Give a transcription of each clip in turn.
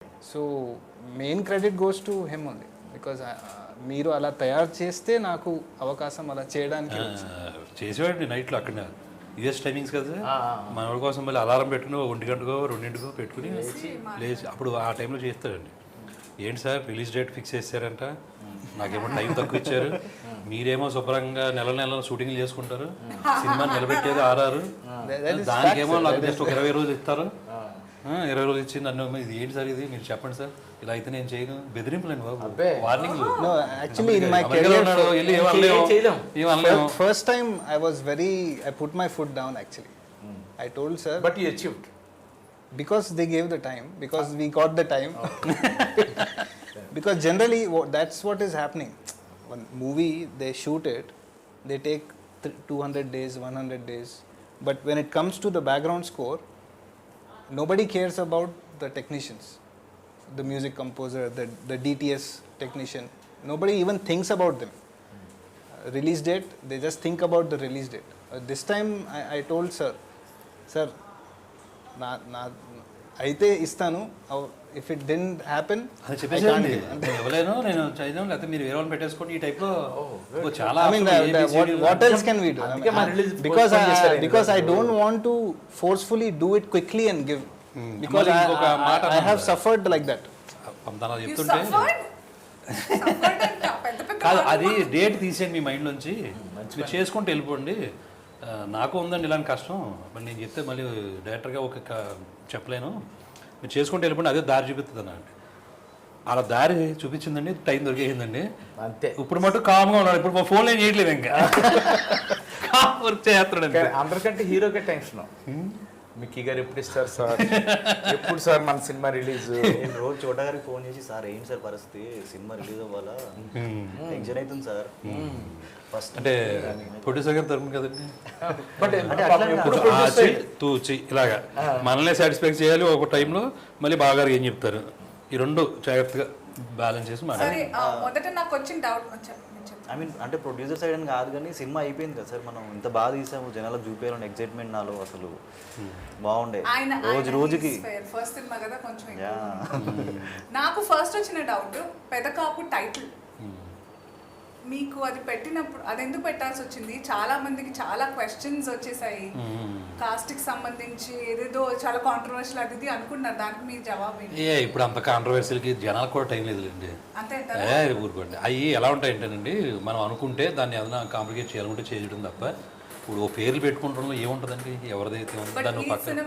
So main credit goes to him only because మీరు అలా తయారు చేస్తే నాకు అవకాశం అలా చేయడానికి చేసేవాడిని నైట్లో అక్కడ యూఎస్ టైమింగ్స్ కదా మన వాళ్ళ కోసం మళ్ళీ అలారం పెట్టుకుని 1 గంటకో 2 పెట్టుకుని లేచి అప్పుడు ఆ టైంలో చేస్తాడండి. ఏంటి సార్ రిలీజ్ డేట్ ఫిక్స్ చేశారంట, నాకేమో టైం తక్కువ ఇచ్చారు, మీరేమో శుభ్రంగా నెల షూటింగ్లు చేసుకుంటారు, సినిమా నిలబెట్టేది ఆరారు, దానికేమో నాకు జస్ట్ ఒక 20 రోజులు ఇస్తారు, 20 రోజులు ఇచ్చి నన్ను ఇది ఏంటి సార్ ఇది మీరు చెప్పండి సార్ ఇలా అయితే నేను చేయను, బెదిరింపులేండి బాబు, warning. No, actually in my career first time I put my foot down actually. I told sir, but you achieved because they gave the time, because we got the time. Because generally that's what is happening. One movie they shoot it, they take 200 days, 100 days, but when it comes to the background score, nobody cares about the technicians, the music composer, the DTS technician. Nobody even thinks about them. Release date, they just think about the release date. This time I told sir అయితే ఇస్తాను, if it didn't happen అది చెప్పేసి ఎవరైనా నేను చదివాను లేకపోతే మీరు వేరే వాళ్ళని పెట్టేసుకోండి ఈ టైప్లో చాలా. I mean what else can we do? Because I don't want to forcefully do it quickly and give, because I have suffered like that. చెప్తుంటే కాదు అది డేట్ తీసేయండి మీ మైండ్ నుంచి, మీరు చేసుకుంటూ వెళ్ళిపోండి. నాకు ఉందండి ఇలాంటి కష్టం, మరి నేను చెప్తే మళ్ళీ డైరెక్టర్గా ఒక చెప్పలేను, మీరు చేసుకుంటూ వెళ్ళిపోండి, అదే దారి చూపిస్తుంది అన్నట్టు. అలా దారి చూపించిందండి, టైం దొరికేసిందండి అంతే. ఇప్పుడు మటు కామ్గా ఉన్నాడు, ఇప్పుడు మా ఫోన్లో ఏం చేయట్లేదు, ఇంకా వర్క్ చేస్తాడు. అందరికంటే హీరోకే టెన్షన్, మిక్కీ గారు ఎప్పుడు ఇస్తారు సార్, ఎప్పుడు సార్ మన సినిమా రిలీజ్. నేను రోజు చోటగారికి ఫోన్ చేసి సార్ ఏంటి సార్ పరిస్థితి, సినిమా రిలీజ్ అవ్వాలా, టెన్షన్ అవుతుంది సార్. ఫస్ట్ అంటే ప్రొడ్యూసర్ గారు తరపున కదండి, బట్ తూచి ఇలాగా మనల్ని సాటిస్ఫై చేయాలి ఒక టైంలో, మళ్ళీ బాగా ఏం చెప్తారు, ఈ రెండు జాగ్రత్తగా బ్యాలెన్స్ చేసి మాట్లాడాలి. మొదట నాకు వచ్చిన డౌట్ ఐ మీన్ అంటే ప్రొడ్యూసర్ సైడ్ అని కాదు కానీ సినిమా అయిపోయింది కదా సార్, మనం ఇంత బాగా తీసాము, జనాలకు చూపించాలని ఎక్సైట్మెంట్ నాలో అసలు బాగుండే. రోజుకి ఫస్ట్ సినిమా కదా కొంచెం నాకు ఫస్ట్ వచ్చిన డౌట్ పెదకాపు టైటిల్ మీకు అది పెట్టినప్పుడు అది ఎందుకు పెట్టాల్సి వచ్చింది? చాలా మందికి చాలా క్వశ్చన్స్ వచ్చేసాయి, కాస్ట్ కి సంబంధించి ఏదేదో చాలా కాంట్రవర్షియల్ అది ఇది అనుకున్నారు, దానికి మీ జవాబు ఏంటి? ఇప్పుడు అంత కాంట్రవర్సీలకి జనాలకు కూడా టైం లేదులేండి, ఊరుకోండి. అవి ఎలా ఉంటాయంటేనండి, మనం అనుకుంటే దాన్ని ఏదైనా కాంప్లికేట్ చేయాలంటే చేయడం తప్ప, ఇప్పుడు ఓ పేర్లు పెట్టుకుంటాం ఏముంటుందండి, ఎవరిదైతే ఉందో దాన్ని పక్కన.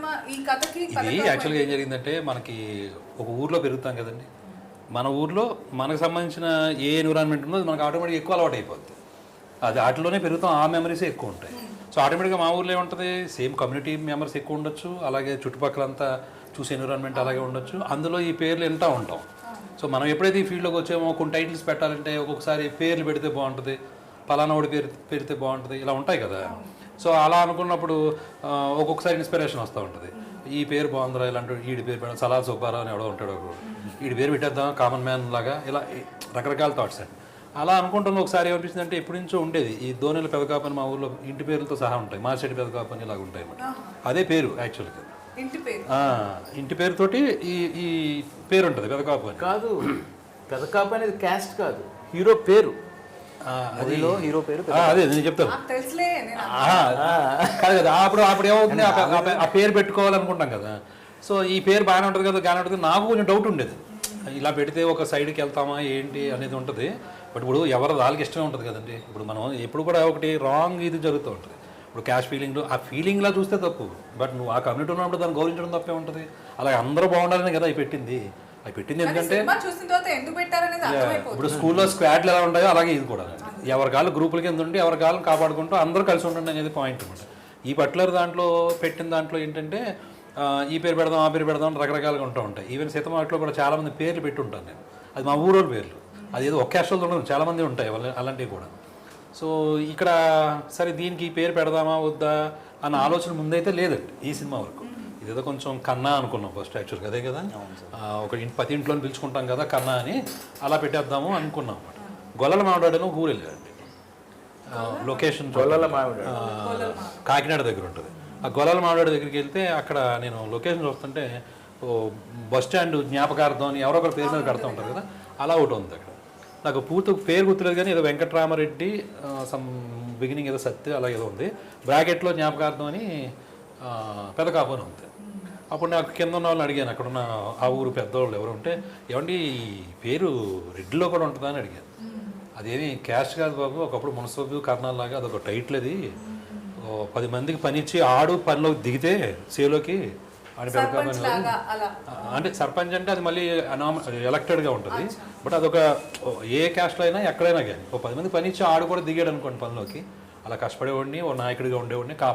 ఇది యాక్చువల్గా ఏం జరిగిందంటే, మనకి ఒక ఊర్లో పెరుగుతాం కదండి, మన ఊర్లో మనకు సంబంధించిన ఏ ఎన్విరాన్మెంట్ ఉందో మనకు ఆటోమేటిక్గా ఎక్కువ అలవాటు అయిపోద్ది, అది వాటిలోనే పెరుగుతాం, ఆ మెమరీసే ఎక్కువ ఉంటాయి. సో ఆటోమేటిక్గా మా ఊర్లో ఏముంటుంది, సేమ్ కమ్యూనిటీ మెంబర్స్ ఎక్కువ ఉండొచ్చు, అలాగే చుట్టుపక్కలంతా చూసే ఎన్విరాన్మెంట్ అలాగే ఉండొచ్చు, అందులో ఈ పేర్లు వింటూ ఉంటాం. సో మనం ఎప్పుడైతే ఈ ఫీల్డ్లోకి వచ్చామో కొన్ని టైటిల్స్ పెట్టాలంటే ఒక్కొక్కసారి పేర్లు పెడితే బాగుంటుంది, పలానా వాడి పేరు పెడితే బాగుంటుంది, ఇలా ఉంటాయి కదా. సో అలా అనుకున్నప్పుడు ఒక్కొక్కసారి ఇన్స్పిరేషన్ వస్తూ ఉంటుంది, ఈ పేరు బాగుందిరా ఇలాంటి, వీడి పేరు పెట్టాలి, సలా సుబ్బారావు అని ఎవడో ఉంటాడు, వీడి పేరు పెట్టేద్దాం కామన్ మ్యాన్ లాగా, ఇలా రకరకాల థాట్స్ అండి. అలా అనుకుంటున్న ఒకసారి ఏమనిపిస్తుంది అంటే, ఎప్పటి నుంచో ఉండేది ఈ దోనెల పెదకాపని మా ఊర్లో ఇంటి పేర్లతో సహా ఉంటాయి, మార్చెట్టి పెదకాపని ఇలాగ ఉంటాయి అన్నమాట. అదే పేరు యాక్చువల్గా, ఇంటి పేరుతోటి ఈ పేరు ఉంటుంది పెదకాపు అని. కాదు, పెదకాపు అనేది క్యాస్ట్ కాదు, హీరో పేరు, హీరో పేరు అదే నేను చెప్తాను కాదు కదా. అప్పుడు ఏమవుతుంది, ఆ పేరు పెట్టుకోవాలనుకుంటాం కదా. సో ఈ పేరు బాగానే ఉంటుంది కదా, బాగానే ఉంటుంది, నాకు కొంచెం డౌట్ ఉండేది, ఇలా పెడితే ఒక సైడ్కి వెళ్తామా ఏంటి అనేది ఉంటుంది. బట్ ఇప్పుడు ఎవరు వాళ్ళకి ఇష్టమే ఉంటుంది కదండి. ఇప్పుడు మనం ఎప్పుడు కూడా ఒకటి రాంగ్ ఇది జరుగుతూ ఉంటుంది. ఇప్పుడు క్యాష్ ఫీలింగ్, ఆ ఫీలింగ్లా చూస్తే తప్పు, బట్ నువ్వు ఆ కమ్యూనిటీ ఉన్నప్పుడు దాన్ని గౌరవించడం తప్పే ఉంటుంది. అలాగే అందరూ బాగుండాలని కదా అవి పెట్టింది. ఎందుకంటే ఇప్పుడు స్కూల్లో స్క్వాడ్లు ఎలా ఉంటాయో అలాగే ఇది కూడా, ఎవరి కాళ్ళు గ్రూపుల కింద ఉండి ఎవరి కాళ్ళని కాపాడుకుంటూ అందరూ కలిసి ఉండండి అనేది పాయింట్ అనమాట. ఈ పర్టికులర్ దాంట్లో పెట్టిన దాంట్లో ఏంటంటే, ఈ పేరు పెడదాం ఆ పేరు పెడదాం రకరకాలుగా ఉంటూ ఉంటాయి. ఈవెన్ సీతమాటలో కూడా చాలామంది పేర్లు పెట్టి ఉంటాను నేను, అది మా ఊరోళ్ళ పేర్లు, అది ఏదో ఒకే అక్షరాలతో ఉండదు, చాలామంది ఉంటాయి అలాంటివి కూడా. సో ఇక్కడ సరే దీనికి ఈ పేరు పెడదామా వద్దా అన్న ఆలోచన ముందైతే లేదండి ఈ సినిమా వరకు. ఇదేదో కొంచెం కన్నా అనుకున్నాం ఫస్ట్ యాక్చువల్గా, అదే కదా ఒక ప్రతి ఇంట్లో పిలుచుకుంటాం కదా కన్నా అని, అలా పెట్టేద్దాము అనుకున్నాం అనమాట. గొల్లల మామిడాడని ఒక ఊరు వెళ్ళారండి, లొకేషన్ గొల్లల మామిడి కాకినాడ దగ్గర ఉంటుంది. ఆ గొల్లల మామిడాడ దగ్గరికి వెళ్తే అక్కడ నేను లొకేషన్ చూస్తుంటే బస్ స్టాండ్ జ్ఞాపకార్థం అని ఎవరో ఒకరి పేరు మీద కడతా ఉంటారు కదా, అలా ఒకటి ఉంది అక్కడ. నాకు పేరు గుర్తులేదు కానీ ఏదో వెంకటరామరెడ్డి సమ్ బిగినింగ్ ఏదో సత్య అలా ఏదో ఉంది, బ్రాకెట్లో జ్ఞాపకార్థం అని పెదకాపు అని ఉంది. అప్పుడు నాకు కింద ఉన్న వాళ్ళని అడిగాను, అక్కడున్న ఆ ఊరు పెద్దవాళ్ళు ఎవరు ఉంటే, ఏమండి ఈ పేరు రెడ్డిలో కూడా ఉంటుందా అని అడిగాను. అదేమి క్యాస్ట్ కాదు బాబు, ఒకప్పుడు మున్సిపల్ కర్నాల్ లాగా అదొక టైటిల్, అది 10 మందికి పని ఇచ్చి ఆడు పనిలోకి దిగితే సేలోకి అని అంటే సర్పంచ్ అంటే అది మళ్ళీ ఎలక్టెడ్గా ఉంటుంది. బట్ అదొక ఏ క్యాస్ట్లో అయినా ఎక్కడైనా కానీ 10 మంది పని ఇచ్చి ఆడు కూడా దిగాడు అనుకోండి పనిలోకి, అలా కష్టపడేవాడిని, ఓ నాయకుడిగా ఉండేవాడిని.